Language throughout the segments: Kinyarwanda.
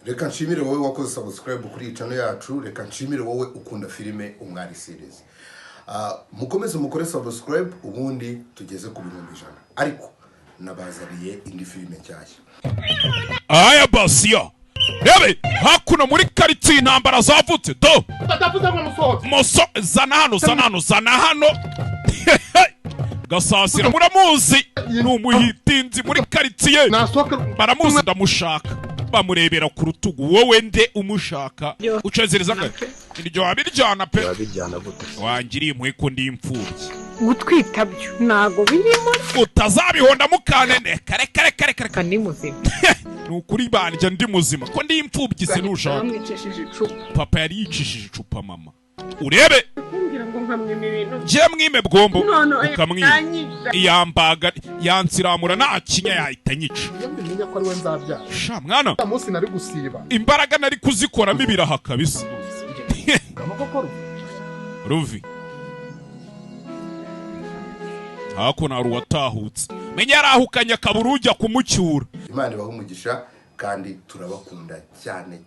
reka nshimire wowe wakoze subscribe kuri channel yacu, reka nshimire wowe ukunda filime Umwari series. Mukomeze mukore subscribe ubundi tugeze ku 1,000 ariko nabazariye indi filime cyashya. Aya basiya rebe hakuno muri quartier intambara zavutse do Tatavuza ngo muso zana hano Gasasira muramuzi n'umuhitinzi muri quartier baramuzi ndamushaka bamurebera ku rutugu wowe nde umushaka ucezereza ngake iryo wabiryana pe wabiryana gute wangiriye imweko ndi imfubyi gutwita byo nago birimo utazabihonda mukanene kare kandi muzima nukuri banje ndi muzima ko ndi imfubyi sinushaka bamwicishije icupa papa yari yicishije icupa mama urebe kumbwira ngo nkamwime ibintu je mwime bwombo ukamwima iyambaga yansiramura nta kinya yahita nyica menya ko ari we nzabyara sha mwana umunsi nari gusiba imbaraga nari kuzikoramo ibiraha kabisa amakoko Ruvi hako naru watahutse menya yarahukanye akabura ujya kumucyura. Imana ibahe umugisha kandi turabakunda cyane.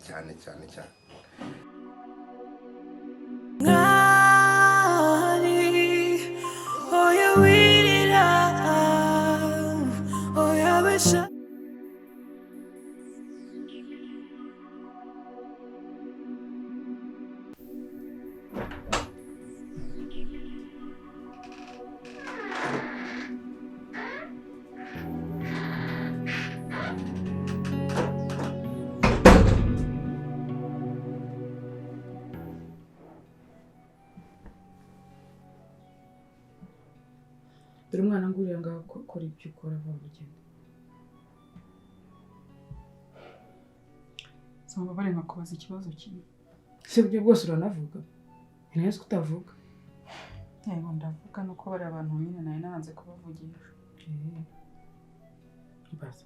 Dore umwana nguriye ngaho kora ibyo ukora bamugenda. Soma bari nkakubaza ikibazo kimwe. Se byo bwose uranavuga. Neza kutavuga. Yego ndavuga nuko bari abantu nyine naye naranze kubavugisha. Basi.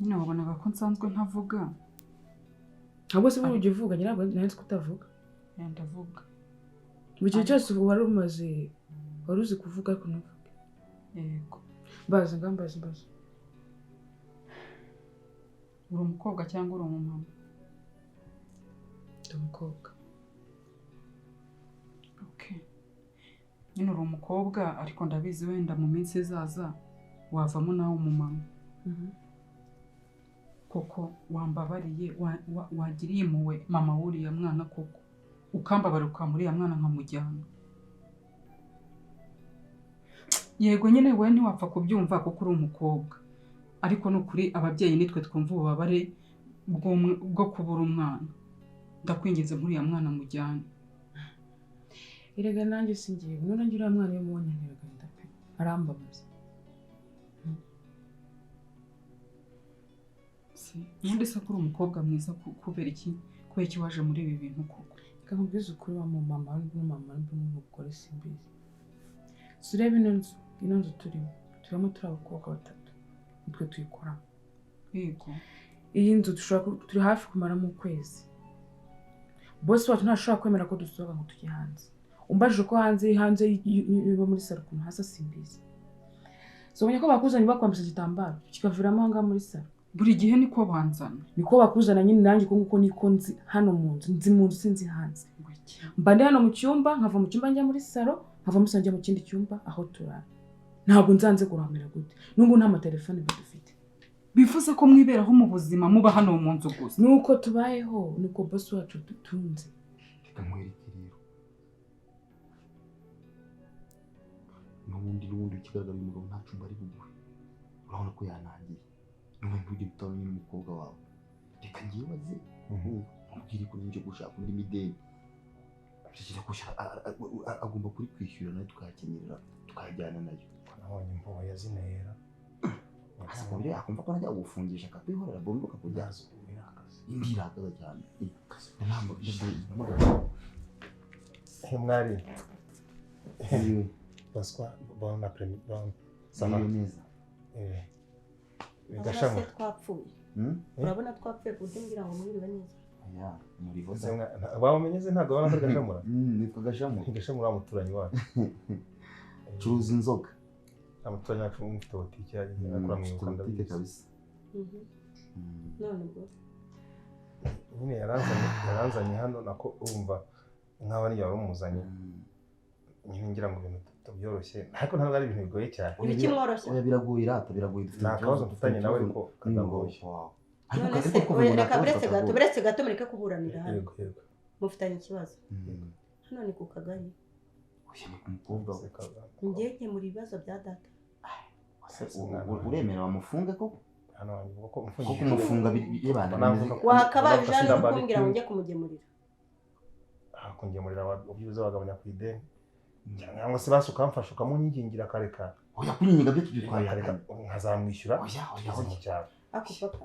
Nyine wabonaga ko nsanzwe ntavuga. Ahubwo se buryo uvuga nyirabwo neza kutavuga. Ndavuga. Mu gihe cyose wari umaze wari uzi kuvuga ariko ntuvuge. Yego. Bazi. Uri umukobwa cyangwa uri umumama? Ndi umukobwa. Okay. Nyine uri umukobwa ariko ndabizi wenda mu minsi izaza wavamo nawe umumama. Koko wambabariye wagiriye impuhwe mama wuriya mwana koko ukambabara ukamuriya mwana nkamujyana. Yego nyine we ntiwapfa kubyumva kuko uri umukobwa ariko nukuri ababyeyi nitwe twumva ububabare bwo kubura umwana. Ndakwinginze nkuriya mwana mujyana. Erega nanjye singiye none ngira mwana y'umunyanteraga ndape arambabaza. Nundi se kuri umukobwa mwiza kubera iki waje muri ibi bintu koko? Kakubwiza ukuri wa mama n'umugore simbizi. Surebe ino nzu turimo abakobwa batatu nitwe tuyikora. Yego. Iyi nzu turi hafi kumaramo ukwezi. Boss wacu ntashobora kwemera ko dusohoka ngo tujye hanze. Umbajije ko hanze yiba muri salo kuntu hasa simbizi. So ko bakuzanye bakwambisa igitambaro kikaviramo anga muri salo. Buri gihe niko banzana. Niko bakuzana nyine nanjye kuko niko nzi hano mu nzu sinzi hanze. Mba ndi hano mu cyumba nkava mu cyumba njya muri salo nkava musanje mu kindi cyumba aho turara. Ntabwo nzanze kuramira gute. Nubwo nta matelefone badufite. Bivuze ko mwiberaho mu buzima muba hano mu nzu gusa. Nuko tubayeho nuko boss wacu dutunze. Kamwerekiriro. Nubundi kigaragara uyu mugabo nta cumba ari buguhe. Urabona ko yanangiye. None ntujye gutabanya n'umukobwa wawe. Reka ngiye baze. Mubwire ko ninjye gushaka undi mideni. Agomba kuri kwishyura nayo tukakenyerera tukajyana nayo. Nabonye impuhwe yazinera. Asabye akumva ko najya gufungisha akabihorera bombo kakujyaza. Indirakaza cyane. Ntabwo Mwari. Paswa bon après-midi. Sama neza. Gashamwe twapfuye. Urabona twapfuye kugira ngo mwiriwe neza. Ya, muri voza. Wamenyeze ntago bana Gashamura. Nitwa Gashamura. Gashamura muturanyi wacu. Curuza inzoga. Amuturanyi wacu mufite botike akora mu botike kabisa. none ubwo nyine yaranzanye hano nako urumva nk'aba niyo wari umuzanye nyine ngira ngo ibintu byoroshye ariko ntabwo ari ibintu bigoye cyane ibiki mworoshye biragoye irata biragoye nta kabazo mfitanye nawe ariko kadagoye none se reka buretse gato mureke kuburanira hano mufitanye ikibazo hano ni ku kagari umukobwa we ngiye nkemura ibibazo bya data uremera bamufunge koko hano wanjye ko kumufunga yebana wakabaje hano kumbwira ngo njye kumugemurira kungemurira ubyibuze bagabanya ku ideni cyangwa se basuka mfasha ukamunyingingira kareka oya kunyinga byo tugitwaye nkazamwishyura oya mu cyaro ako papa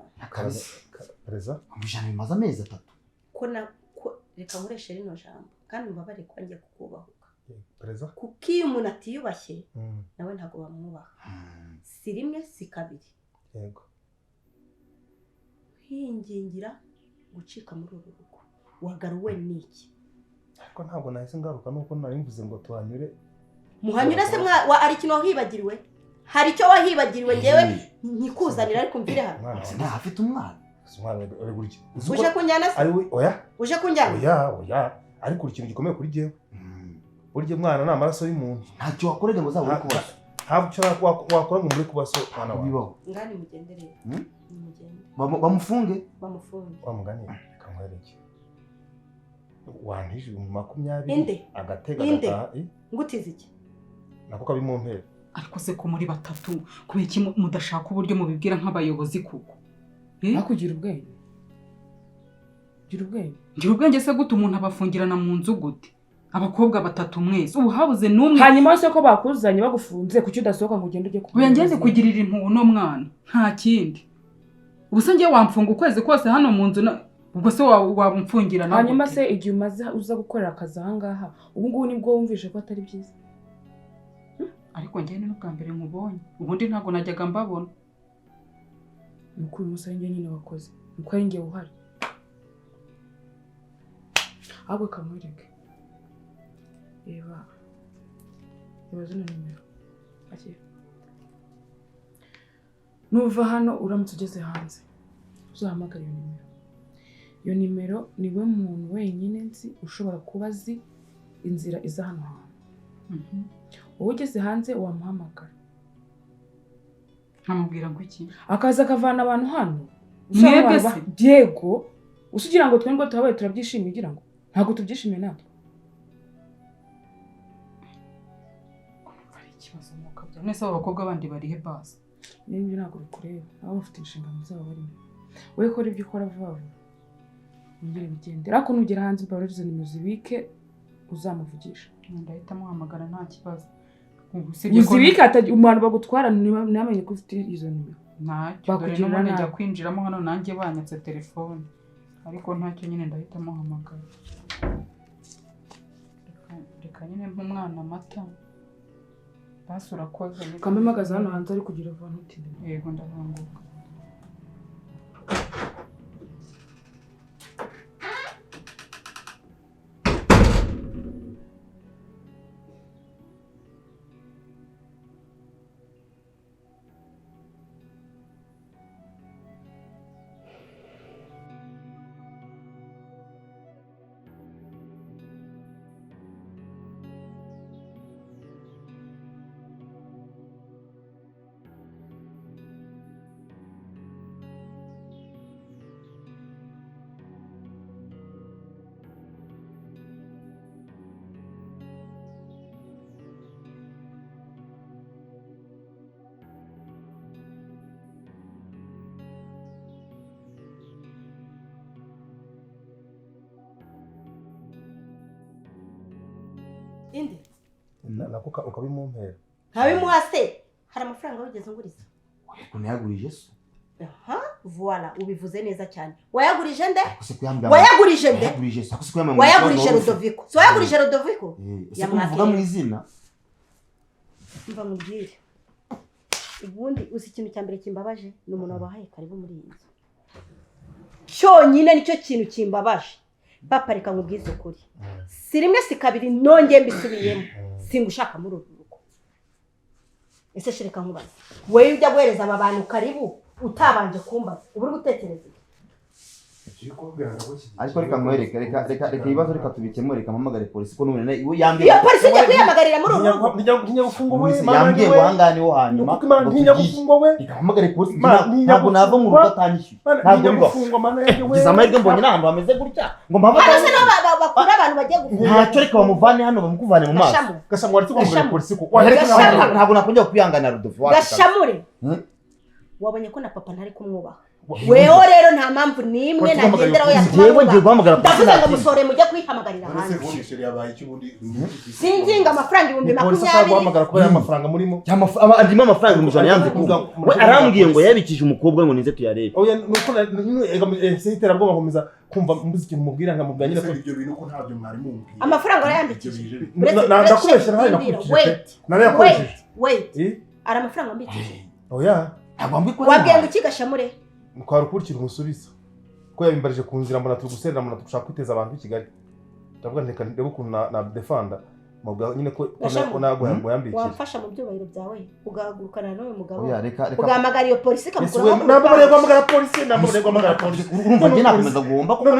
pereza amujana bimaze amezi 3 ko reka nkoreshe rino jambo kandi mbabare ko njye kukubahuka pereza kuko iyo umuntu atiyubashye nawe ntabwo bamwubaha si rimwe si kabiri yego hingingira gucika muri uru rugo wagaruwe n'iki ariko ntabwo nahise ngaruka nuko nari mvuze ngo tuhanyure muhanyure se ari ikintu wahibagiriwe hari icyo wahibagiriwe ngewe nkikuzanira ariko mvire hano nta afite umwana uri gurya uje kunjyana se ari oya uje kunjyana oya ariko ikintu gikomeye kuri jewe burya mwana ni amaraso y'umuntu ntacyo wakorega ngo uzabure kubaso ntacyo wakora ngo muri kubaso mwana wawe ngani mugendereye bamufunge wamugani kamwereke wantije 20 agatega gataha ngutize iki nako kabimumpera ariko se ko muri batatu kubera iki mudashaka uburyo mubibwira nk'abayobozi kuko nakugira ubwenge ngira ubwenge se gute umuntu abafungirana mu nzu gute abakobwa batatu mwese ubu habuze n'umwe hanyuma se ko bakuzanye bagufunze kuki udasohoka ngo ugende ujye kuba ngende kugirira impuhwe no mwana nta kindi ubuse ngiye wamfunga ukwezi kose hano mu nzu ubwo se wabumfungira nawe hanyuma se igihe umaze uza gukorera akazi ahangaha ubu ngubu nibwo wumvishe ko atari byiza ariko ngende n'ubwa mbere nkubonye ubundi ntabwo najyaga mbabona nuko uyu musore njye nyine wakoze nuko ari njye uhari ahubwo kamwereke reba zino nimero akira nuva hano uramutse ugeze hanze uzahamagara iyo nimero niwe muntu wenyine nzi ushobora kuba azi inzira iza hano hantu wowe ugeze hanze wamuhamagara nkamubwira ngo iki akaza akavana abantu hano mwebwe se Diego usugira ngo twebwe tuhabaye turabyishimiye ugira ngo ntabwo tubyishimiye natwe ari ikibazo mukabya nese abakobwa bandi barihe basi n'ibyo ntabwo bikureba nabo bafite inshingano zabo barimo wowe kora ibyo ukora vuba vuba ongera bigendera ariko nugera hanze mbabaririze nimero zibike uzamuvugisha ndahita muhamagara nta kibazo uzibike umuntu bagutwara ntamenye ko ufite izo nimero ntacyo dore n'ubundi njya kwinjiramo hano nanjye banyatse telefone ariko ntacyo nyine ndahita muhamagara reka nyine nk'umwana amata basi urakoze kambe mpagaze hano hanze ari kugira vuba ntutinde yego ndahanguka indi nako ukabimumpera ntabimuha se hari amafaranga wigeze nguriza unayagurije se voilà ubivuze neza cyane wayagurije nde wayagurije Rodoviko so wayagurije Rodoviko yamuvuga mu izina mva mubwire ubundi uzi ikintu cya mbere kimbabaje ni umuntu wabahaye karibu muri iyi nzu cyonyine nicyo kintu kimbabaje papa reka nkubwize ukuri si rimwe si kabiri nongeye mbisubiyemo singushaka muri uru rugo ese shireka nkubaza wewe ujya guhereza aba bantu karibu utabanje kumbaza uba uri gutekereza ariko reka mwereke reka ibibazo reka tubikemure reka mpamagare polisi ko none iwe yambwiye iyo polisi ijya kwihamagarira muri ubu rugo ntinyagufungwa we yambwiye ngo ahangane ho hanyuma ntinyagufungwa we reka mpamagare polisi ntabwo nava mu rugo atanyishyuye ntabwo bibaho ngize amahirwe mbonye n'ahantu hameze gutya ngo mpamagare hano se nabo bakura abantu bagiye gufungwa ntacyo reka bamuvane hano bamukuvane mu maso gashamu waretse kwamagara polisi ko ntabwo nakongera kwihanganira Rudovu gashamure wabonye ko na papa ntari kumwubaha weho rero nta mpamvu n'imwe nagenderaho yatuma ndavuze ngo musore mujye kwihamagarira hanze singinga amafaranga 20,000 polisi ashaka guhamagara kubera amafaranga murimo andimo amafaranga umujana yanze kuvuga we arambwiye ngo yabikije umukobwa ngo nize tuyarebe oya nuko iterabwoba nkomeza kumva mbuze ikintu mubwira nkamubwira nyine ko ibyo bintu ko ntabyo mwari mumbwiye amafaranga arayandikije ndakubeshyira hari nakurikije narayakoresheje wait ari amafaranga mbikije oya ntabwo mbiko wabwiye ngo ikigashamure kwari ukurikira umusubiza ko yabimbarije ku nzira mbona turi guserera mbona dushaka kwiteza abantu i Kigali ndavuga nteka ndebe ukuntu na defanda mubwa nyine ko nago yambikije wamfasha mu byubahiro byawe ugahagurukana n'uyu mugabo oya reka ugahamagara iyo polisi kamukura ntabwo bari guhamagara polisi urumva njye nakomeza guhomba kuko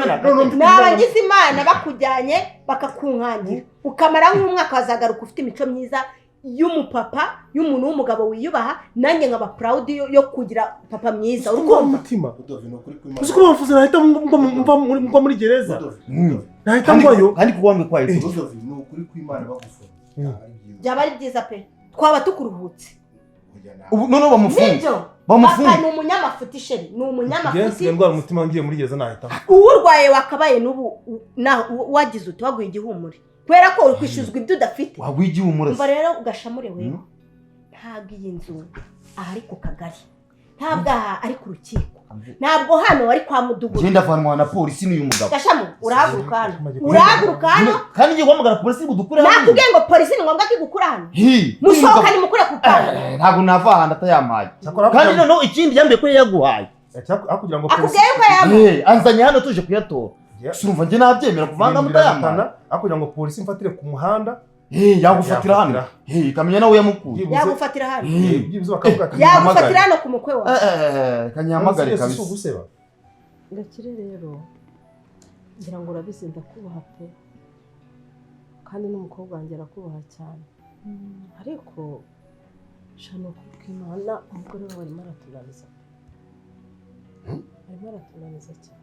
n'abagize imana bakujyanye bakakunkangira ukamara nk'umwaka wazagaruka ufite imico myiza y'umupapa y'umuntu w'umugabo wiyubaha nanjye nkaba proud yo kugira papa mwiza urukumva umutima uzi ko bavuze nahita mva muri gereza nahita mvayo kandi kuwamwe kwa Yesu ni ukuri kw'Imana bagufunga byaba ari byiza pe twaba tukuruhutse ubu none bamufunga papa ni umunyamafuti sheri ni umunyamafuti yes ndwara umutima ngiye muri gereza nahita uwurwaye wakabaye n'ubu wagize uti waguye igihumure kubera ko uri kwishyuzwa ibyo udafite wagwigiye umurase umva rero ugashamure wewe ntabwo iyi nzu ahari ku kagari ntabwo aha ari ku rukiko ntabwo hano wari kwa mudugudu genda vanwa na polisi n'uyu mugabo gashamu urahaguruka hano kandi ngiye guhamagara polisi budukure hano nakubwiye ngo polisi ni ngombwa ko igukura hano musohoka nimukure ku kanya ntabwo nava hano atayamaye kandi noneho ikindi yambiye ko yaguhaye akugira ngo polisi akubwiye ko yamaye anzanye hano tuje kuyatora surumva njye nabyemera kuvanga mutayamana akugira ngo polisi mfatire ku muhanda yagufatira hano ikamenya nawe yamukuye yagufatira hano byibuze bakavuga ati yagufatira hano ku mukwe wawe kanyamagare kabisa Gakire rero ngira ngo urabizi ndakubaha pe kandi n'umukobwa wanjye arakubaha cyane ariko shano kubw'Imana umugore wawe arimo aratunaniza cyane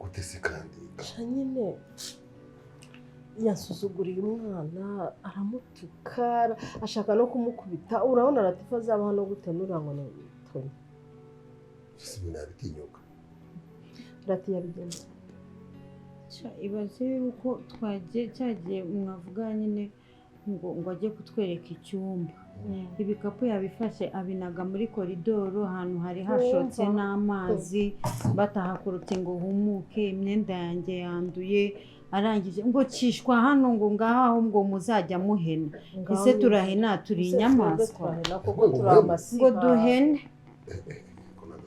utese kandi nyine yasuzuguriye umwana aramutuka ashaka no kumukubita urabona Latifa azaba hano gutenura ngo ni Tony sibona bitinyuka Lati yabigenza ibaze yuko cyagiye mwavuga nyine ngo ajye kutwereka icyumba ibikapu yabifashe abinaga muri koridoro ahantu hari hashotse n'amazi batahakurutse ngo humuke imyenda yanjye yanduye arangije ngo cishwa hano ngo ngaho ngo muzajya muhena ese turahena turi inyamaswa ngo duhene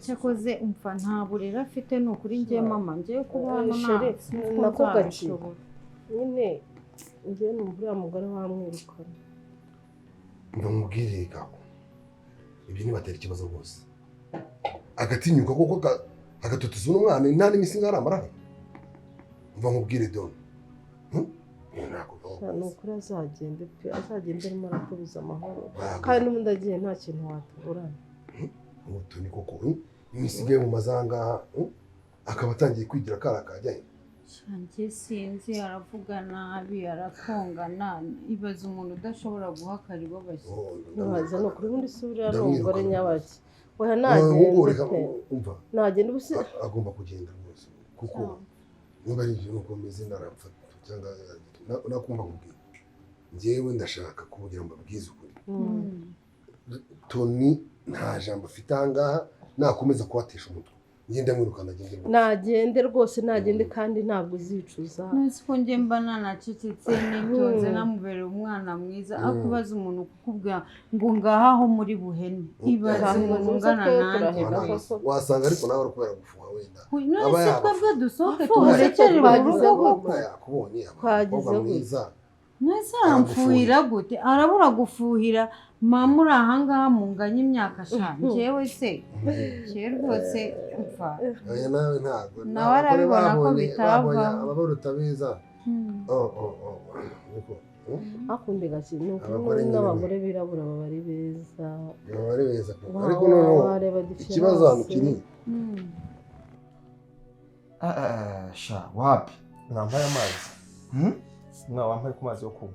cyakoze umva nta burera afite ni ukuri ngiye mama ngiye kuba hano nako gake nyine ngiye n'umugore mugore wamwirukana ndamubwire kako ibyo nibatera ikibazo rwose agatinyuka koko agatutuza umwana nta n'imisi ngaramara mva nkubwire don ni ukuri azagende pe azagende arimo arakubuza amahoro kandi n'ubundi agiye nta kintu watuburana utu ni koko imisigaye mu mazanga akaba atangiye kwigira kara kajyaye njye sinzi aravuga nabi aratongana ibaza umuntu udashobora guha karibo bashya ntiwaza ni ukuri ubundi isubira n'umugore nyabaki oya nagende pe nagende ubusi agomba kugenda rwose kuko niba ari ibintu ukomeze narapfa cyangwa nakumva kubwira njyewe ndashaka kugira ngo mbabwize ukuri Tony nta jambo afite ahangaha nakomeza kubatesha umutwe ngende mwirukana nagende rwose nagende kandi ntabwo uzicuza nzi ko njye mba nanacecetse nitonze namubereye umwana mwiza akubaza umuntu kukubwira ngo ngaho muri buhene ibaze umuntu ungana nanjye wasanga ariko nawe ari kubera gufuha wenda none se twebwe dusohoke tumurekere mu rugo yakubonye abakobwa mwiza Mwese aramfuhira gute arabura gufuhira mama uri ahangaha munganya imyaka ashaka njyewe se rwose mfa nawe ntabwo nawe arabibona ko bitava ababaruta beza hakundi gakino ni ukuri n'abagore birabura baba ari beza ariko noneho ikibazo hano kiri sha wapi mwambaye amazi wambaye ku mazi yo kunywa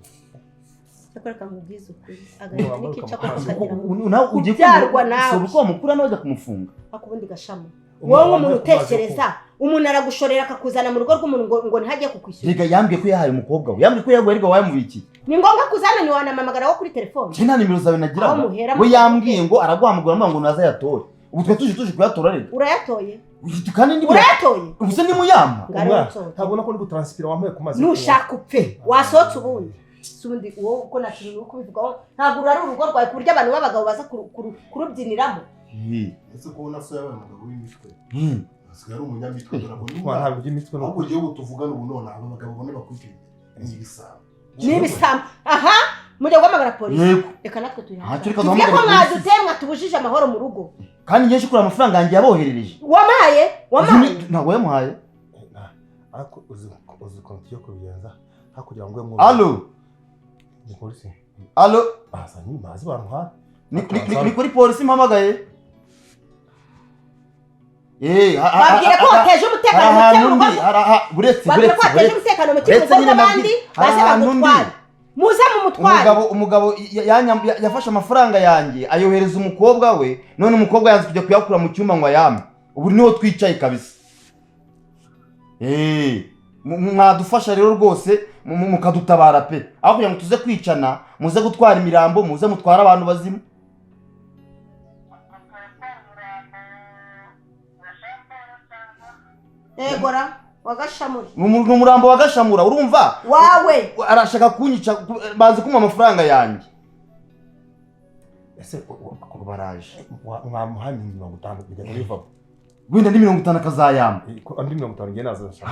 cyakora nkubwiza ukuri agahinda n'ikica ko kakagira nawe ugiye kubyarwa nawe uko mukura nawe kumufunga akubundi gashamo wowe umuntu utekereza umuntu aragushorera akakuzana mu rugo rw'umuntu ngo ntihajye kukwishyura rega yambwiye ko yahaye umukobwa we yambwiye ko yaguye ariko wayamubikiye ni ngombwa kuzana ni wanamamagara wo kuri telefone nta nimero zawe nagira we yambwiye ngo araguhamagara ngo naza yatore ubu twe tuje kuyatora rega urayatoye kandi ndi urayatoye ubu se ni muyamba ntabwo nako ndi gutranspira wambaye ku mazi nushaka upfe wasohotse ubundi sundi wowe uko nakiri uko bivugaho ntabwo urari urugo rwawe ku buryo abantu b'abagabo baza kurubyiniramo ese ko ubona so yabaye umugabo w'imitwe asigaye ari umunyamitwe ntabwo by'imitwe ahubwo ugiye tuvugana ubu none aba bagabo bone bakurikira ni ibisambo aha mujya guhamagara polisi reka natwe tuyihamagara tuvuge ko mwaduteye mwatubujije amahoro mu rugo kandi ngiye shikura amafaranga yanjye yaboherereje wamaye ntabwo yamuhaye ariko uzi ukuntu tugiye kubigenza hakugira ngo we alo ni polisi alo ni mazi bantwara ni kuri polisi mpamagaye babwire ko wateje umutekano muke mu rugo buretse babwire ko wateje umutekano muke mu rugo rw'abandi baze bagutware muze mu mutware umugabo yafashe amafaranga yanjye ayohereza umukobwa we none umukobwa yanze kujya kuyakura mu cyumba ngo ayame ubu niho twicaye kabisa mwadufasha rero rwose mukadutabara pe aho kugira ngo tuze kwicana muze gutwara imirambo muze mutwara abantu bazima egora wagashamura ni umurambo wagashamura urumva wawe arashaka kunyica bazi kumpa amafaranga yanjye ese baraje mwamuhaye 50 kugenda bivamo wenda ni 50 akazayamba andi 50 ngiye nazo ese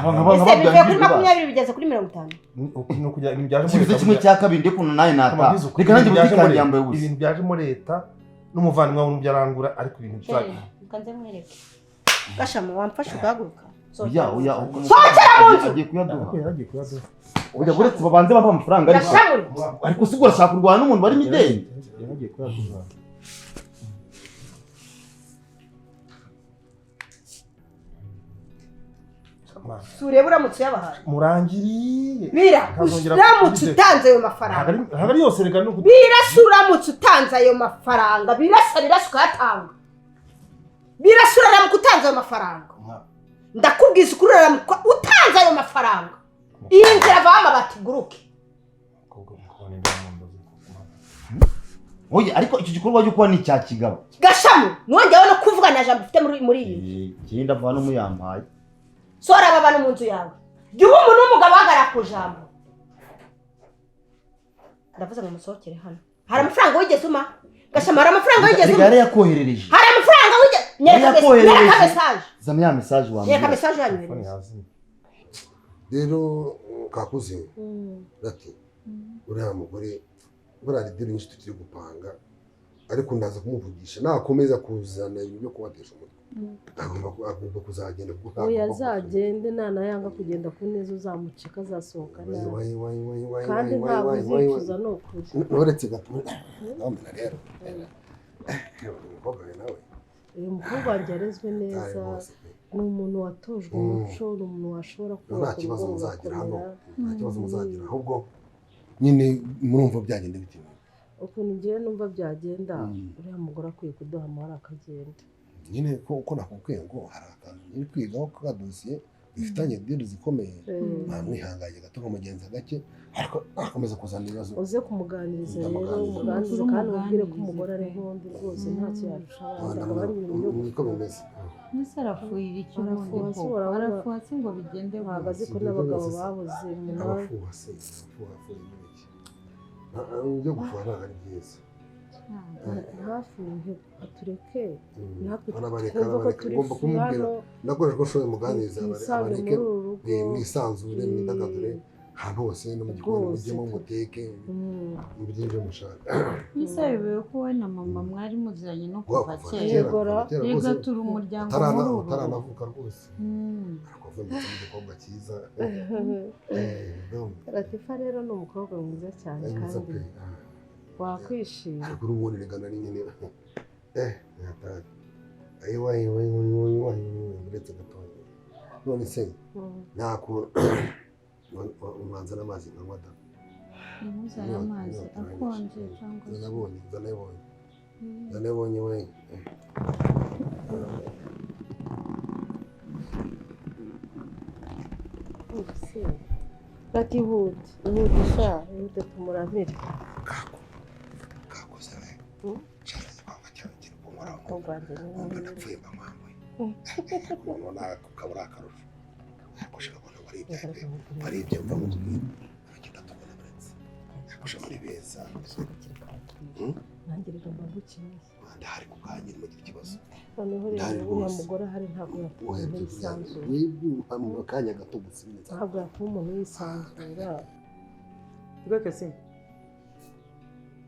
bivuye kuri 20 bigeze kuri 50 no kujya ibintu byaje muri kimwe cya kabiri ndi kuntu naye nata reka nanjye butikanje yambaye ubusa ibintu byaje muri leta n'umuvandimwe wawe byarangura ariko ibintu byari kanze mwereke gashama wamfasha ugahaguruka sohokera mu nzu agiye kuyaduha ujya buretse babanze bampa amafaranga ariko si urashaka kurwana n'umuntu bari mideni yagiye kuyaduha sureba uramutse yabahaye murangiriye biramutse utanze ayo mafaranga ntabwo ari yose reka no birasa uramutse utanze ayo mafaranga birasa ukayatanga birasa uramuka utanze ayo mafaranga ndakubwiza ukuri uramuka utanze ayo mafaranga iyi nzira avaho amabati guruke oye ariko icyo gikorwa cyo kuba ni icya kigabo gashamu mwongeyeho no kuvuga na jambo ufite muri iyi kindi avana umuyampaye sora aba bantu mu nzu yawe jya uba umuntu w'umugabo uhagarara ku jambo ndavuze ngo musohokere hano hari amafaranga wigeze uma gashamu hari amafaranga wigeze uma yari yakoherereje hari amafaranga wigeze nyereka mesaje zamya ya mesaje wambaye nyereka mesaje yanyu rero kakuze rati uriya mugore buriya ari diri nyinshi tukiri gupanga ariko ndaza kumuvugisha nakomeza kuzana ibintu byo kubatesha umutwe agomba kuzagenda kuko oya azagende nanayanga kugenda ku neza uzamucika azasohoka nabi kandi ntabwo uzicuza ni ukuri uretse gato nambona rero umukobwa we nawe uyu mukobwa wanjye yarezwe neza ni umuntu watojwe umuco ni umuntu washobora kubaka nta kibazo muzagira hano nta kibazo muzagira ahubwo nyine murumva byagenda bitewe ukuntu ngiye numva byagenda uriya mugore akwiye kuduha amahoro akagenda nyine ko nakubwiye ngo hari akantu nyiri kwigaho ka dosiye bifitanye diri zikomeye mwamwihanganye gato kumugenza gake ariko akomeza kuzana ibibazo uze kumuganiriza rero umuganirize kandi umubwire ko umugore ari nk'undi rwose ntacyo yarusha abandi akaba ari ibintu byo niko bimeze mbese arafuhira icyo ubundi arafuhase ngo bigende ntabwo azi ko n'abagabo babuze umunani ibyo gufuha ntabwo ari byiza hafi atureke natwe twumva ko turi hano nakoresha ko ushoboye muganiriza abareke mwisanzure mwidagadure ahantu hose no mu gikoni mujyemo muteke ibiryo byo mushaka ese bibeho ko we na mama mwari muziranye no kuva kera rega turi umuryango muri ubu utaranavuka rwose arakuvuye mu gikobwa cyiza Latifa rero ni umukobwa mwiza cyane kandi wakwishima ariko urubundi regana ni nyine natari ayiwa uretse gatoya none se nako umwanza n'amazi nkanywa da ntuzare amazi akonje cyangwa ndanabonye we Lati ihute tumuramire kakoze we cyane kwanga cyane kumura ndapfuye mamamwe none ukabura akarusho yakoshaka kubona bari ibyo mva mu bwira abagenda tubona buretse yakoshaka muri beza nanjye rero mbagukiye ndahari kukanyira mu kibazo noneho rero uriya mugore ahari ntabwo yatuye yisanzura wibwira mu kanya gato gusibiza ntabwo yatuye umuntu yisanzura rweke se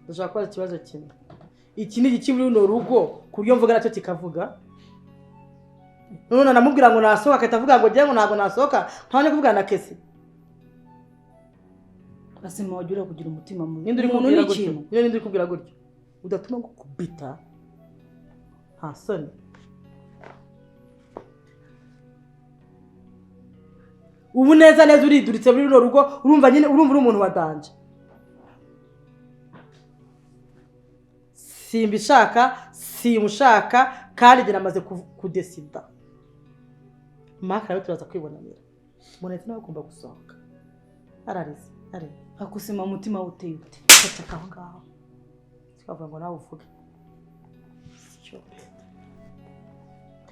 ndashaka kubaza ikibazo kimwe iki ni igiki muri runo rugo ku buryo mvuga nacyo kikavuga none namubwira ngo nasohoka akahita avuga ngo njye ngo ntabwo nasohoka ntabanje kuvugana na Kesi asema wagira kugira umutima mubi ninde uri kubwira gutyo ninde uri kubwira gutyo udatuma ngo kubita nta soni ubu neza uriduritse muri runo rugo urumva uri umuntu wa danje simbishaka simushaka kandi njye namaze kudesida Mark nawe turaza kwibonanira munetse nawe ugomba gusohoka ararize akusima umutima uteye ute ceceka aho ngaho twavuga ngo nawe uvuge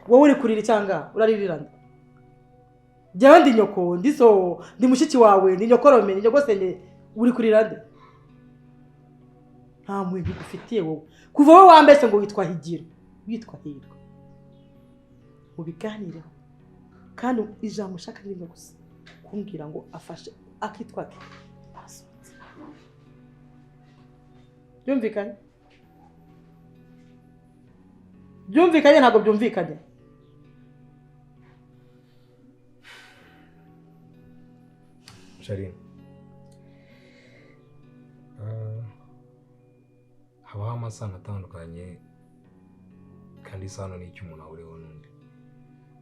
wowe uri kurira cyangwa uraririra njyewe ndi nyoko ndi mushiki wawe ndi nyokorome ndi nyogosenge uri kurira nde nta muntu ugufitiye wowe kuva wowe wambese ngo witwa Higiro witwa Hirwa mubiganireho kandi ijambo ushaka rimwe gusa kumbwira ngo afashe akitwa ke asohotse byumvikanye ntabwo byumvikanye Charine habaho amasano atandukanye kandi isano ni icyo umuntu ahuriyeho n'undi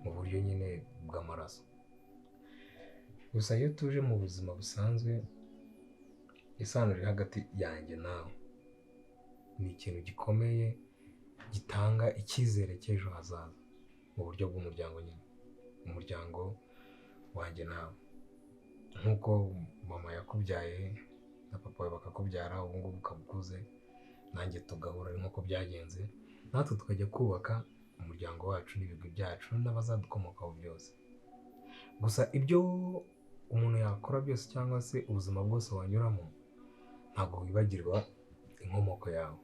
mu buryo nyine bw'amaraso gusa iyo tuje mu buzima busanzwe isano riri hagati yanjye nawe ni ikintu gikomeye gitanga icyizere cy'ejo hazaza mu buryo bw'umuryango nyine umuryango wanjye nawe nk'uko mama yakubyaye na papa we bakakubyara ubu ngubu ukaba ukuze nanjye tugahura nk'uko byagenze natwe tukajya kubaka umuryango wacu n'ibigwi byacu n'abazadukomokaho byose gusa ibyo umuntu yakora byose cyangwa se ubuzima bwose wanyuramo ntabwo wibagirwa inkomoko yawe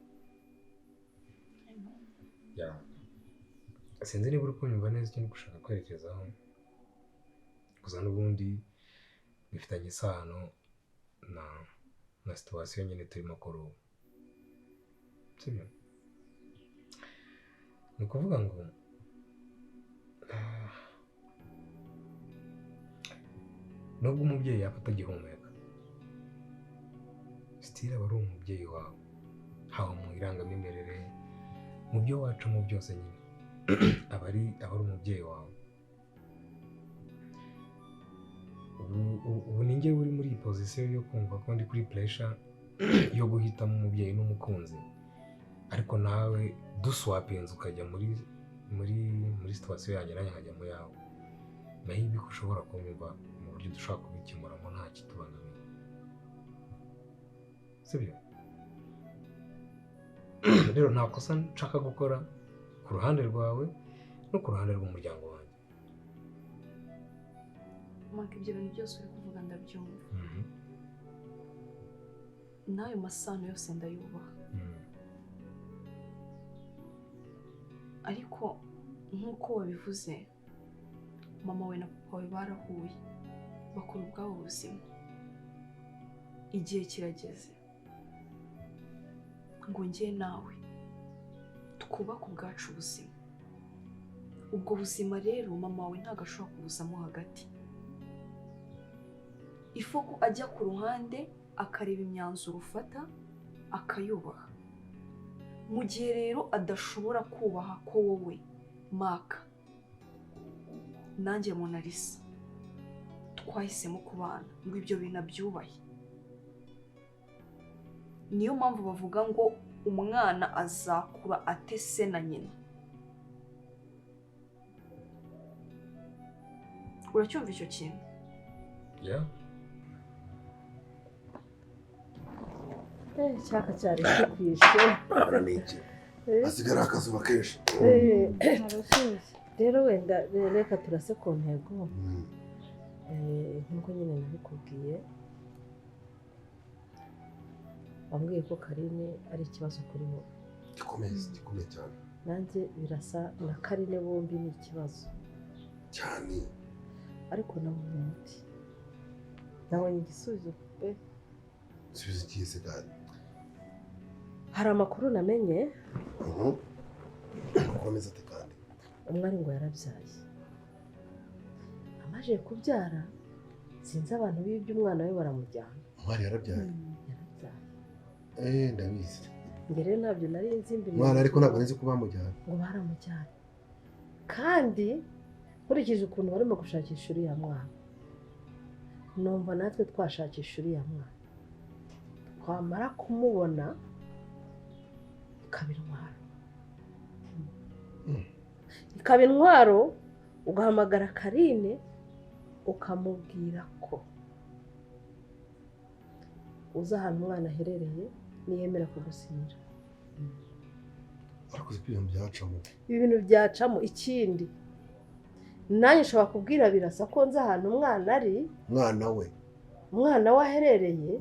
sinzi niba uri kunyumva neza icyo ndi gushaka kwerekezaho gusa n'ubundi bifitanye isano na situwasiyo nyine turimo kuri ubu sibyo ni ukuvuga ngo nubwo umubyeyi yaba atagihumeka sitira aba ari umubyeyi wawe haba mu irangamimerere mu byo wacamo byose nyine aba ari umubyeyi wawe ubu ni njye uri muri iyi pozisiyo yo kumva ko ndi kuri puresha yo guhitamo umubyeyi n'umukunzi ariko nawe duswapinze ukajya muri situwasiyo yanjye nanjye nkajya mu yawe maybe ko ushobora kumva mu buryo dushobora kubikemuramo nta kitubangamiye sibyo rero nta kosa nshaka gukora ku ruhande rwawe no ku ruhande rw'umuryango wanjye Mark ibyo bintu byose uri kuvuga ndabyumva n'ayo masano yose ndayubaha ariko nk'uko wabivuze mama we na papa we barahuye bakora ubwabo buzima igihe kirageze ngo njye nawe twubake ubwacu ubuzima. Ubwo buzima rero mama wawe ntabwo ashobora kubuzamo hagati. Ifu ko ajya ku ruhande akareba imyanzuro ufata akayubaha. Mu gihe rero adashobora kubaha ko wowe Maka nanjye Monalisa twahisemo kubana ngo ibyo bintu abyubahe. Niyo mpamvu bavuga ngo umwana azakura ate se na nyina. Uracyumva icyo kintu? Cyaka cyari kikwishe. Araniki. Asigara akazuba kenshi. Rero wenda reka turase ku ntego. Nkuko nyine nabikubwiye. Wambwiye ko Karine ari ikibazo kuri wowe. Gikomeye cyane. Nanjye birasa na Karine bombi ni ikibazo cyane. Ariko nawe umuti. Nawe igisubizo pe. Subiza kiyese gari. Hari amakuru namenye. Komeza tekandi. Umwari ngo yarabyaye. Amaje kubyara sinzi abantu bibye umwana we baramujyana. Umwari yarabyaye. Ndabizi. Ngere ntabyo nari nzi imbere. Mwana ariko ntabwo nzi ko bamujyana. Ngo baramujyana. Kandi nkurikije ukuntu barimo gushakisha uriya mwana. Numva natwe twashakisha uriya mwana. Twamara kumubona ikaba intwaro. Ikaba intwaro ugahamagara Karine ukamubwira ko uza ahantu umwana aherereye niyemera kugusinyira. Ariko ibintu byacamo. Ibintu byacamo ikindi. Nanjye nshobora kubwira Birasa ko nza ahantu umwana ari. Mwana we. Umwana we aherereye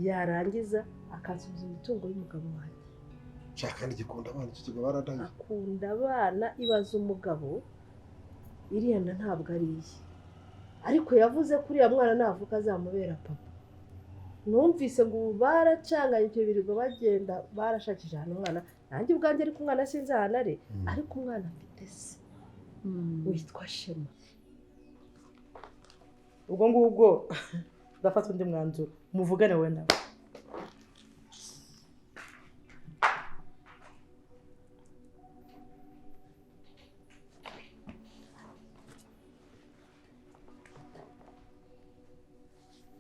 yarangiza akasubiza imitungo y'umugabo wanjye. Shaka kandi gikunda abana icyo kigo baradanye. Akunda abana ibaza umugabo iriya ntabwo ari iye. Ariko yavuze ko uriya mwana navuka azamubera papa. Numvise ngo baracanganye icyo birirwa bagenda barashakije ahantu umwana. Nanjye ubwanjye ariko umwana sinzi ahantu ari. Ariko umwana afite se witwa Shema. Ubwo ngubwo ndafata undi mwanzuro muvugane we nawe.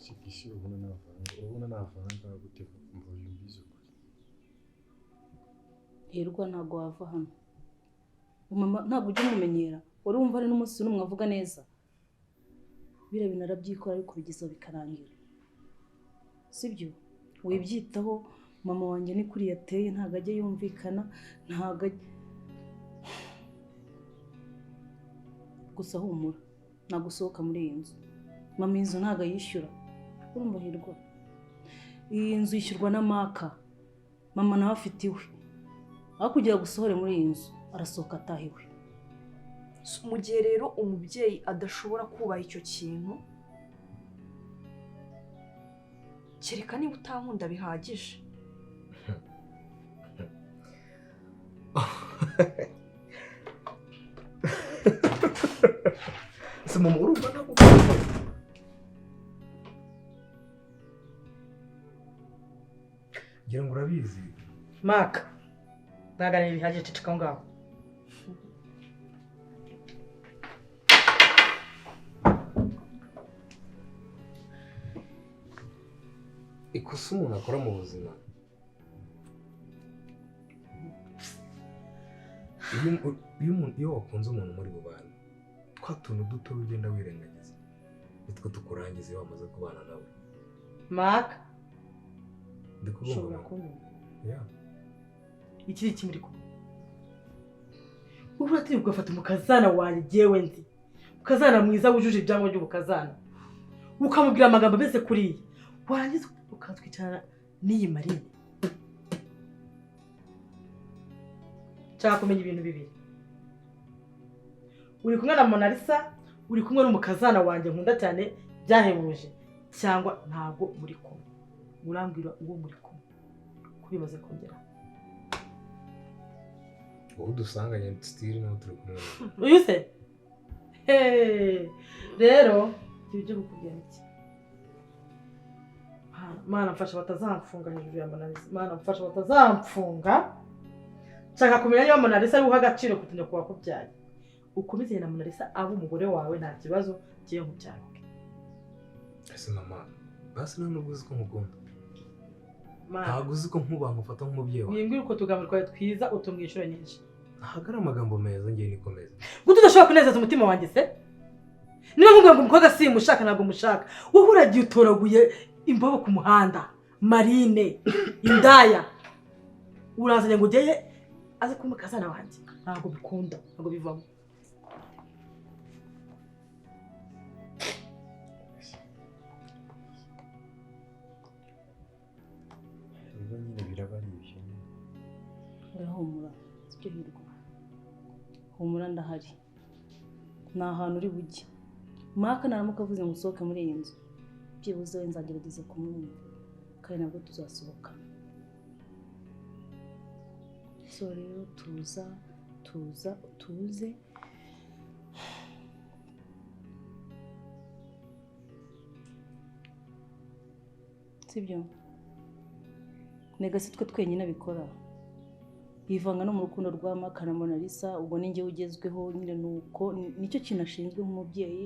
Sikisi ubona n'amafaranga guteka mvuye mbizo. Hirwa ntago wava hano. Mama ntabwo ujye umumenyera. Wari wumva ari n'umunsi n'umwe avuga neza. Bira binarabyikora ariko bigeza bikarangira. Sibyo? Wibyitaho mama wanjye ni kuri yateye ntago ajye yumvikana ntago gusa humura. Nagusohoka muri iyi nzu. Mama inzu ntago yishyura. Urumva Hirwa? Iyi nzu yishyurwa na Maka. Mama nawe afite iwe. Aho kugira gusohore muri iyi nzu arasohoka atahiwe. Mu gihe rero umubyeyi adashobora kubaha icyo kintu, kereka niba utankunda bihagije. Se mama urumva ntabwo ngira ngo urabizi. Maka ntaganira bihagije ceceka ngaho. Ikosa umuntu akora mu buzima iyo wakunze umuntu muri bubana twa tuntu duto ugenda wirengagiza nitwo tukurangiza iyo wamaze kubana nawe. Maka ndikubumva iki kimuri ko ubura ati ugafata umukazana wanjye jewe nzi ukazana mwiza wujuje ibyango by'ubukazana ukamubwira amagambo bese kuriye warangiza ukatwicara n'iyi Marine. Nshaka kumenya ibintu bibiri. Uri kumwe na Monalisa, uri kumwe n'umukazana wanjye nkunda cyane byahebuje, cyangwa ntabwo muri kumwe urambwira uwo muri kumwe ko bimaze kongera wowe dusanganye stili nawe turi kumwe uyu se rero ibyo kukubwira iki Mana mfasha batazamfunga hejuru ya Mona Lisa Mana mfasha batazamfunga nshaka kumenya niba Mona Lisa ari uha agaciro kutinda kuba kubyaye ukomeze na Mona Lisa abo umugore wawe nta kibazo kiye nk'ubyawe ese mama basi none uzi ko mukunda ntabwo uzi ko nk'ubantu ufata nk'umubyeyi wawe wimbwira uko tugambo twawe twiza utumwishyura nyinshi ntabwo ari amagambo meza ngiye nikomeza gute udashobora kunezeza umutima wanjye se niba nkubwira ngo umukobwa simushaka ntabwo mushaka wowe uragiye utoraguye imbobo ku muhanda marine indaya urazanye ngo ugeye aze kumukazana wanjye ntabwo bikunda ntabwo bivamo Ibigo nyine biraba ari ibyo nyine. Urahumura sibyo hirwa humura ndahari nta hantu uri bujye maka naramuka avuze ngo usohoke muri iyi nzu byibuze we nzagerageza kumwumva kandi nabwo tuzasohokana so rero tuze sibyo nega si twe twenyine abikora yivanga no mu rukundo rwa Maka na Mona Lisa ubwo ni njyewe ugezweho nyine nuko nicyo kintu ashinzwe nk'umubyeyi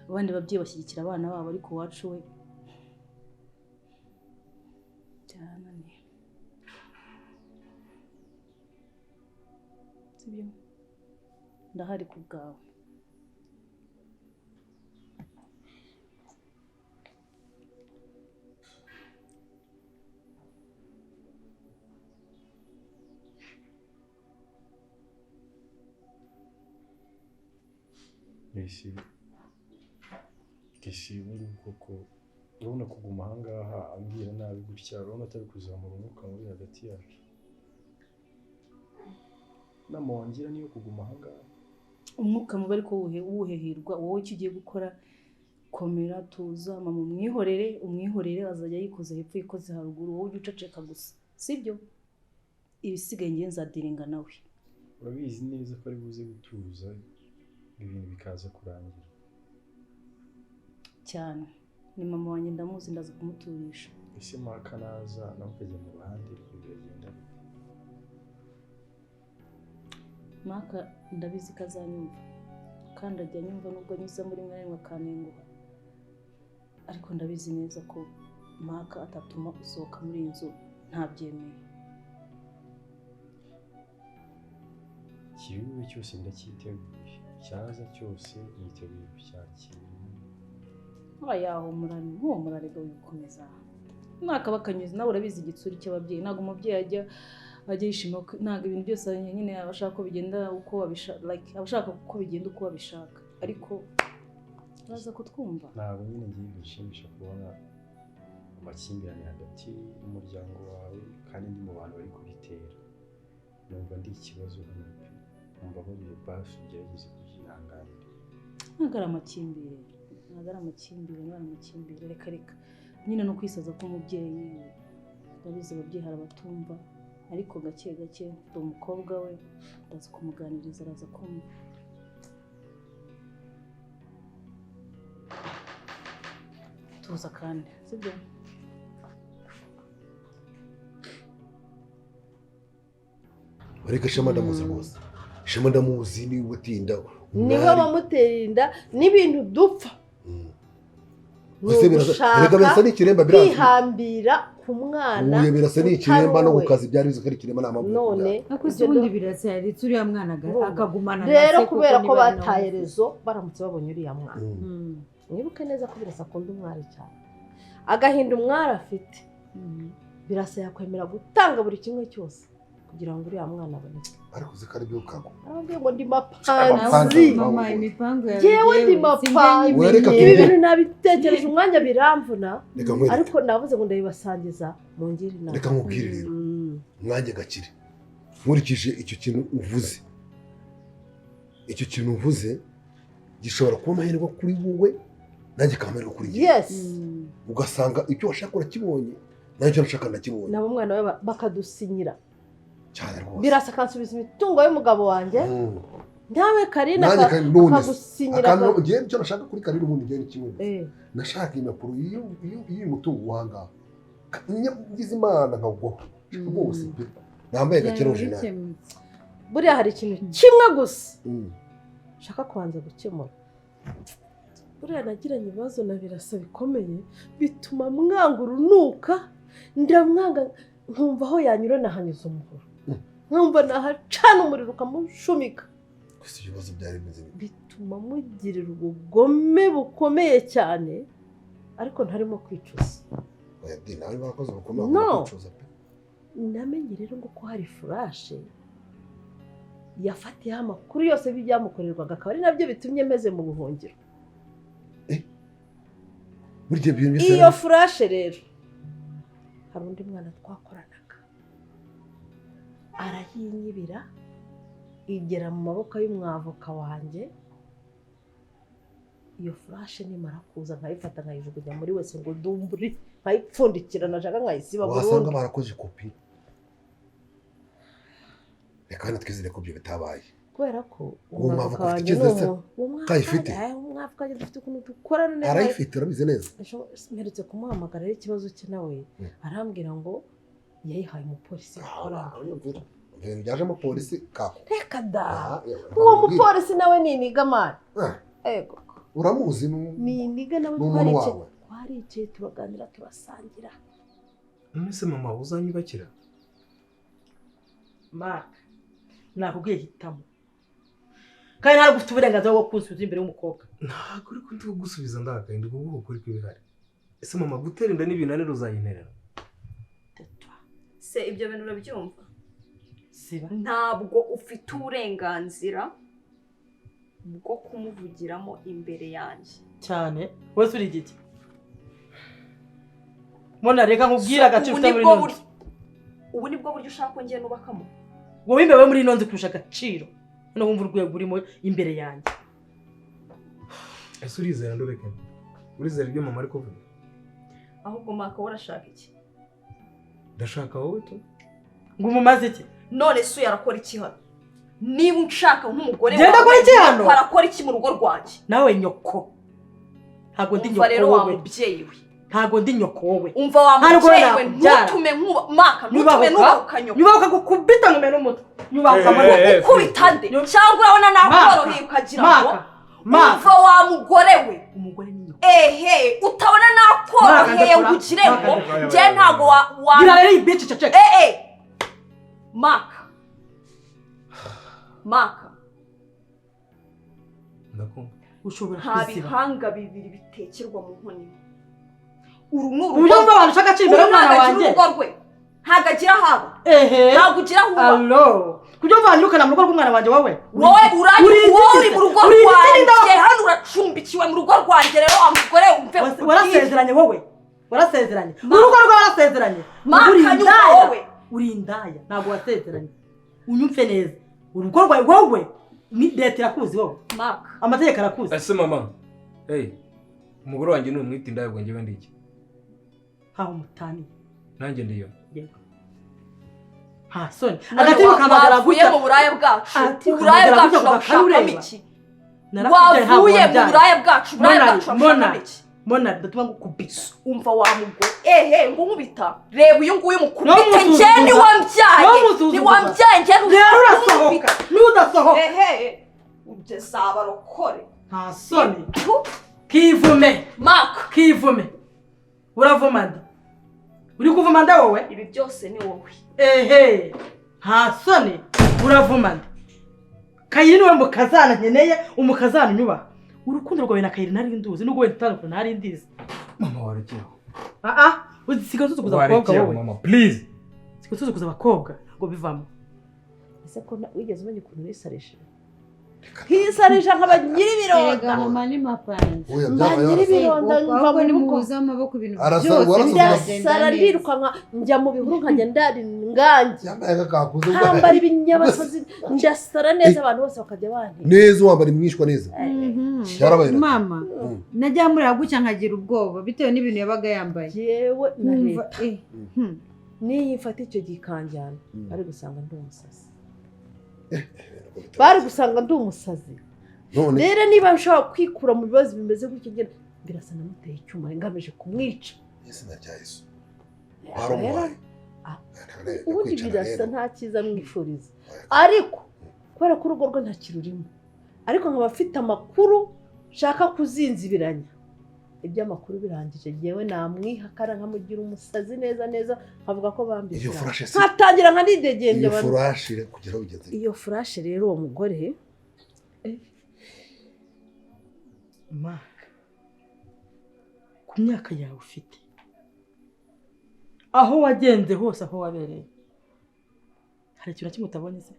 abandi babyeyi bashyigikira abana babo ariko wacu we byarananiye sibyo ndahari ku bwawe Kesi ubu koko urabona kuguma ahangaha ambwira nabi gutya urabona atari kuzamura umwuka muri hagati yacu inama wangira niyo kuguma ahangaha umwuka mubi ariko wuhehirwa wowe icyo ugiye gukora komera tuza mama umwihorere azajya yikoza hepfo yikoze haruguru wowe ujye uceceka gusa sibyo ibisigaye ngiye nzadiringa nawe urabizi neza ko ari buze gutuza ibintu bikaza kurangira cyane ni mama wanjye ndamuzi ndaza kumuturisha ese Maka naza nawe ukajya mu ruhande biragenda Maka ndabizi ko azanyumva kandi ajya anyumva nubwo anyuze muri mwe rimwe akanenguha ariko ndabizi neza ko Maka atatuma usohoka muri iyi nzu ntabyemeye ikibibe cyose ndacyiteguye cyaza cyose niteguye kucyakira humura rega wikomeza mwaka bakanyuze nawe urabizi igitsuri cy'ababyeyi ntabwo umubyeyi ajya yishima ntabwo ibintu byose nyine abashaka ko bigenda uko abashaka ko bigenda uko babishaka ariko uraza kutwumva ntabwo nyine ngiye gushimisha kubona amakimbirane hagati y'umuryango wawe kandi ndi mu bantu bari kubitera numva ndi ikibazo numva buriye basi ugerageze kubyihanganira ntabwo ari amakimbirane reka nyine no kwisaza k'umubyeyi ndabizi ababyeyi hari abatumva ariko gake ndi umukobwa we ndaza kumuganiriza araza kumva tuza kandi sibyo reka Shema ndamuzi rwose Shema ndamuzi niwe utinda niwe wamutera inda n'ibintu dupfa birasa n'ikiremba kwihambira ku mwana ubu birasa n'ikiremba no ku kazi byari bizi ko ari ikiremba nta mpamvu none akuze ubundi birasa yaritse uriya mwana akagumana na rero kubera ko bataye rezo baramutse babonye uriya mwana mwibuke neza ko birasa akunda umwari cyane agahinda umwari afite birasa yakwemera gutanga buri kimwe cyose kugira ngo uriya mwana aboneke ariko uzi ko ari byo kago arambwiye ngo ndi mapanzi mama imipango yawe yewe ndi mapanzi ibi bintu nabitekereje umwanya biramvuna ariko navuze ngo ndabibasangiza mu ngiri nawe reka nkubwire rero umwanya gakire nkurikije icyo kintu uvuze gishobora kuba amahirwe kuri wowe nanjye kamere kuri njye yes ugasanga icyo washaka urakibonye nanjye nashaka ndakibonye nabo umwana we bakadusinyira cyane rwose birasa kansubiza imitungo y'umugabo wanjye nawe Karina akagusinyira ngiye icyo nashaka kuri Karina ubundi ngiye kimwe nashaka impapuro y'umutungo wanga ngize imana nkagwaho rwose nambaye gakero jenali buriya hari ikintu kimwe gusa nshaka kubanza gukemura buriya nagiranye ibibazo na birasa bikomeye bituma mwanga urunuka ndamwanga nkumva aho yanyura nahanyuze umuhoro nkumva nahacana umuriro ukamushumika gusa ibibazo byari bimeze bituma mugirira ubugome bukomeye cyane ariko ntarimo kwicuza nawe bakoze ubukomeye bwo kwicuza pe namenye rero ngo ko hari furashe yafatiyeho amakuru yose y'ibyamukorerwaga akaba ari nabyo bitumye meze mu buhungiro iyo furashe rero hari undi mwana twakoranaga arayinyibira igera mu maboko y'umwavoka wanjye iyo furashe nimara kuza nkayifata nkayijugunya muri wese ngo dumburi nkayipfundikira nashaka nkayisiba burundu wasanga barakoze kopi reka twizere ko ibyo bitabaye kubera ko umwavoka wanjye kayifite umwavoka wanjye dufite ukuntu dukorana neza arayifite urabizi neza mperutse kumuhamagara rero ikibazo cye nawe arambwira ngo yayihaye umupolisi wakorana ibintu byajemo polisi kako reka da uwo mupolisi nawe ni inigamana ego uramuzi ni iniga nawe twaricaye turaganira turasangira none mama uzanyubakira Mark nakubwiye hitamo kandi ntabwo ufite uburenganzira bwo kunsubiza imbere y'umukobwa ntabwo uri kundi kugusubiza ndakaye ndi kuguha ukuri kw'ibihari ese mama gutera inda n'ibinaniro uzayinterera se ibyo bintu urabyumva ntabwo ufite uburenganzira bwo kumuvugiramo imbere yanjye cyane wese uri igiki mbona reka nkubwire agaciro ufite muri none ubu nibwo buryo ushaka ko ngiye nubakamo wowe imbewe muri none kurusha agaciro no wumva urwego urimo imbere yanjye ese urizera ndobeke urizera ibyo mama ari kuvuga ahubwo maka urashaka iki ndashaka wowe tu ngo umumaze iki none se yarakora iki hano niba unshaka nk'umugore genda kora iki hano warakora iki mu rugo rwanjye nawe nyoko ntago ndi nyoko rero wa mubyeyi we ntago ndi nyoko wowe umva wa mubyeyi we ntutume maka ntutume nubahuka nyoko nyubahuka gukubita ngumene umutwe nyubahuka ukubita nde cyangwa urabona nakoroheye ukagira ngo umva wa mugore we umugore ni nyoko utabona nakoroheye ngugire ngo njye ntago wa gira rero iyi bitch ceceka maka ndakumva ushobora nta bihanga bibiri bitekerwa mu nkoni uru ni urugo uburyo abantu ushaka acira imbere y'umwana wanjye ntabwo agira haba ntabwo ugira huba kubyo mvanyirukana mu rugo rw'umwana wanjye wowe uri mu rugo rwanjye hano uracumbikiwe mu rugo rwanjye rero wa mugore wumve warasezeranye wowe warasezeranye mu rugo rwawe warasezeranye uri indaya ntabwo wasezeranye unyumve neza urugo rwawe wowe ni leta irakuzi wowe amategeko arakuzi ese mama umugore wanjye ni umwita indaya ubwo njyewe ndiki haho umutani nanjye ndiyo ha soni agatibu kamagara gutya mu buraya bwacu uburaya bwacu bushakamo iki wavuye mu buraya bwacu bushakamo iki mona ndatuma ngukubita umva wa mugore ngo nkubita reba uyu nguyu mukubite njye ni wambyaye njye rero urasohoka nudasohoka ugeze abarokore nta soni kivume kivume uravuma nda uri kuvuma nda wowe ibi byose ni wowe nta soni uravuma nda Kayiri niwe mukazana nkeneye umukazana unyubaha urukundo rwawe na Kayiri nari nduzi nubwo wenda utandukana nari ndizi mama warekeraho usigaye uzukuza abakobwa wowe mama please usigaye uzukuza abakobwa ngo bivamo ese ko wigeze umenya ukuntu wisarisha nkisarisha nkaba nyir'ibironda erega mama ni mapanzi nyir'ibironda mva ni muhuza amaboko ibintu byose ndasara ndirukanka njya mu bihuru nkajya ndari ngange hambara ibinyabasazi ndasara neza abantu bose bakajya banti neza wambara imwishwa neza mama najya muri gutya nkagira ubwoba bitewe n'ibintu yabaga yambaye yewe na Nkumva, leta niyo ifata icyo gikanjyana bari gusanga ndi umusazi bari gusanga ndi umusazi rero niba nshobora kwikura mu bibazo bimeze gutya birasa namuteye icyuma ngamije kumwica izina rya Yesu ubundi birasa nta cyiza mwifuriza ariko kubera ko urugo rwe nta kirurimo ariko nkaba afite amakuru nshaka kuzinzibiranya iby'amakuru birangije ngewe namwihakara nkamugira umusazi neza neza nkavuga ko bambise nkatangira nkanidegembya iyo furashe kugira ugeze iyo furashe rero uwo mugore Mark ku myaka yawe ufite aho wagenze hose aho wabereye hari ikintu kimwe utabonye se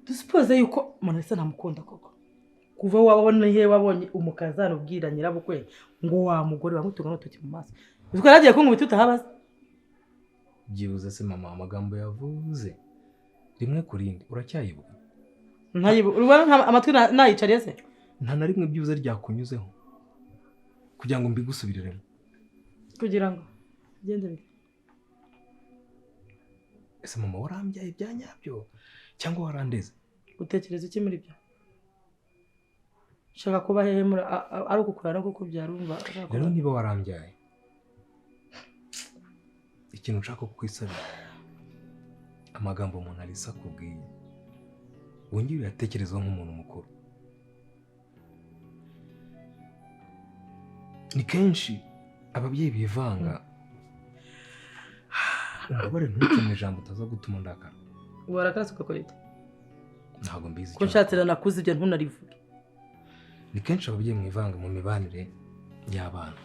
dusipoze yuko Manase ntamukunda koko kuva wabona he wabonye umukazana ubwira nyirabukwe ngo wa mugore wamutunga n'ututi mu maso uziko yaragiye kunkubita utahabaza byibuze se mama amagambo yavuze rimwe ku rindi uracyayibuka urabona amatwi nayicariye se nta na rimwe byibuze ryakunyuzeho kugira ngo mbigusubiriremo kugira ngo gende bike ese mama warambyaye bya nyabyo cyangwa warandeze utekereza iki muri byo shaka kuba hehe ari ukukurana kuko byarumva rero niba warambyaye ikintu nshaka kukwisabira amagambo umuntu arisa kubwiye wongere uyatekerezaho nk'umuntu mukuru ni kenshi ababyeyi bivanga umugore ntutume ijambo utaza gutuma ndakara warakara ukakora iki ntabwo mbizi ko nshatse nakuze ibyo ntunarivuge ni kenshi ababyeyi mwivanga mu mibanire y'abana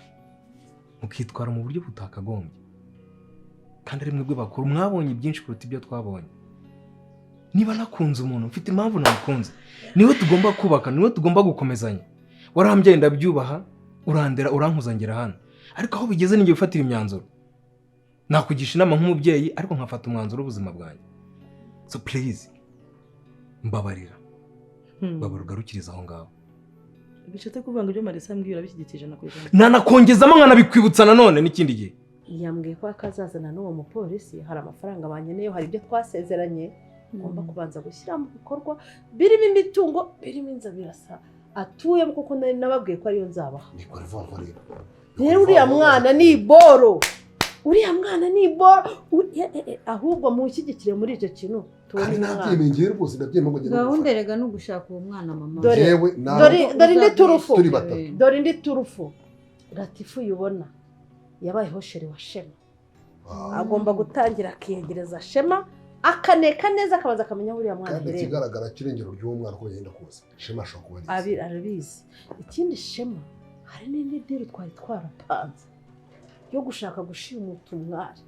mukitwara mu buryo butakagombye kandi ari mwebwe bakuru mwabonye byinshi kuruta ibyo twabonye niba nakunze umuntu mfite impamvu namukunze niwe tugomba kubaka niwe tugomba gukomezanya warambyaye ndabyubaha urandera urankuzangira hano ariko aho bigeze ninjye bifatira imyanzuro nakugisha inama nk'umubyeyi ariko nkafata umwanzuro w'ubuzima bwanjye so please mbabarira ugarukiriza aho ngaho bishatse kuvuga ngo ibyo Marisa ambwira bishyigikije na kuri nanakongezamo nkanabikwibutsa nanone n'ikindi gihe yambwiye ko akazazana n'uwo mupolisi hari amafaranga banyeneyeho hari ibyo twasezeranye ngomba kubanza gushyira mu bikorwa birimo imitungo birimo inzu birasa atuyemo kuko nari nababwiye ko ariyo nzabaha rero uriya mwana ni iboro uriya mwana ni iboro ahubwo mushyigikire muri icyo kintu gahunda erega no gushaka uwo mwana mama dore indi turufu dore indi turufu Latifu uyibona yabayeho sheri wa Shema agomba gutangira akiyegereza Shema akaneka neza akabaza akamenya uriya mwana kandi ikigaragara kirengero ry'umwana ko yenda kuza Shema ashobora kuba arabizi ikindi Shema hari n'indi diri twari twarapanze yo gushaka gushimuta umwari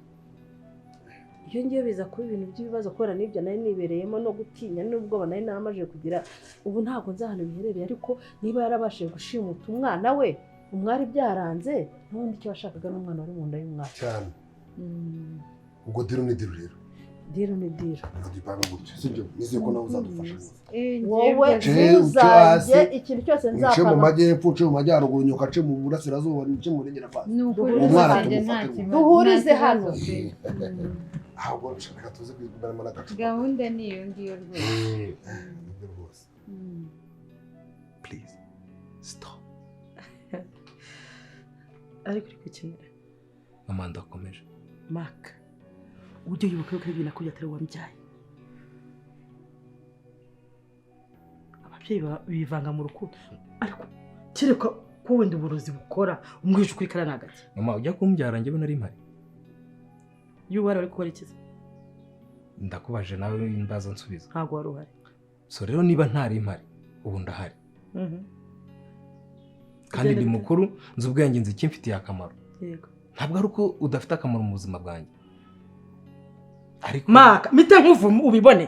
iyo ngiye biza kuba ibintu by'ibibazo kubera n'ibyo nari nibereyemo no gutinya n'ubwoba nari naramaje kugira ubu ntabwo nzi ahantu biherereye ariko niba yarabashije gushimuta umwana we umwari byaranze n'ubundi icyo washakaga n'umwana wari mu nda y'umwari cyane ubwo diro ni diro rero diro ni diro dupanga gutyo sibyo nizeye ko nawe uzadufasha wowe ntuzajye ikintu cyose nce mu majyepfo nce mu majyaruguru nyuka nce mu burasirazuba nce mu burengerazuba umwana duhurize hano ahubwo nshaka tuze kwiguramo n'agacupa gahunda niyo ngiyo rwose please stop ariko uri kukinira mama ndakomeje Mark ujye wibuka yuko ibintu nakujya atari wambyaye ababyeyi bivanga mu rukundo ariko kereka ko wenda uburozi bukora umwishe ukuri karana hagati mama ujya kumbyara njyewe nari mpari iyo wari gukora ikiza ndakubaje nawe imbaza nsubiza ntabwo wari uhari so rero niba ntari impari ubu ndahari kandi ndi mukuru nzi ubwenge nzi ikimfitiye akamaro yego ntabwo ari uko udafite akamaro mu buzima bwanjye ariko Mark mite nkuvume ubibone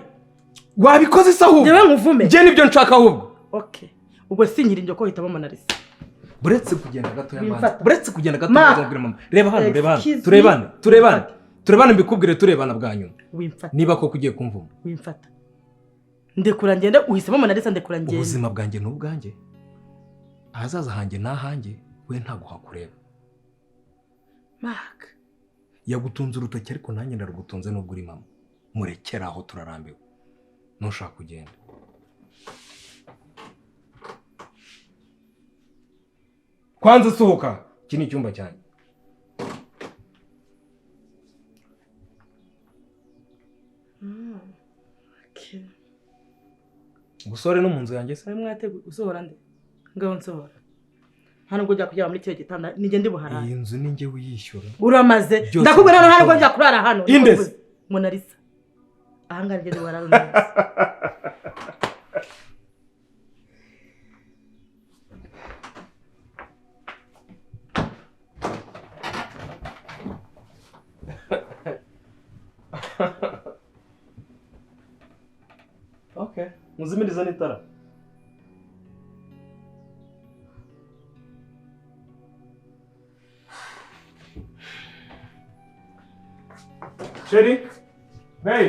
wabikoze se ahubwo njyewe nkuvume njye nibyo nshaka ahubwo okay ubwo sinyirinje ko hitamo Manarisa buretse kugenda gato y'amanzi buretse kugenda gato y'amanzi mama reba hano turebane mbikubwire turebana bwa nyuma wimfata niba koko ugiye kumvuma wimfata ndekura ngende uhisemo Mona Lisa ndekura ngende ubuzima bwanjye ni ubwanjye ahazaza hanjye n'ahanjye we ntabwo hakureba Mark yagutunze urutoki ariko nanjye ndarugutunze nubwo uri mama murekera aho turarambiwe ntushaka kugenda kwanza sohoka iki ni icyumba cyanjye okay gusore no mu nzu yanjye se mwateguye usohora nde ngaho nsohora nta nubwo ujya kujya muri kiriya gitanda nijye ndi buharara iyi nzu ni njye uyishyura uramaze ndakubwira hano ntabwo njya kurara hano indese Mona Lisa ahangaha njye ndi buharara neza okay muzimiriza n'itara Sherry hey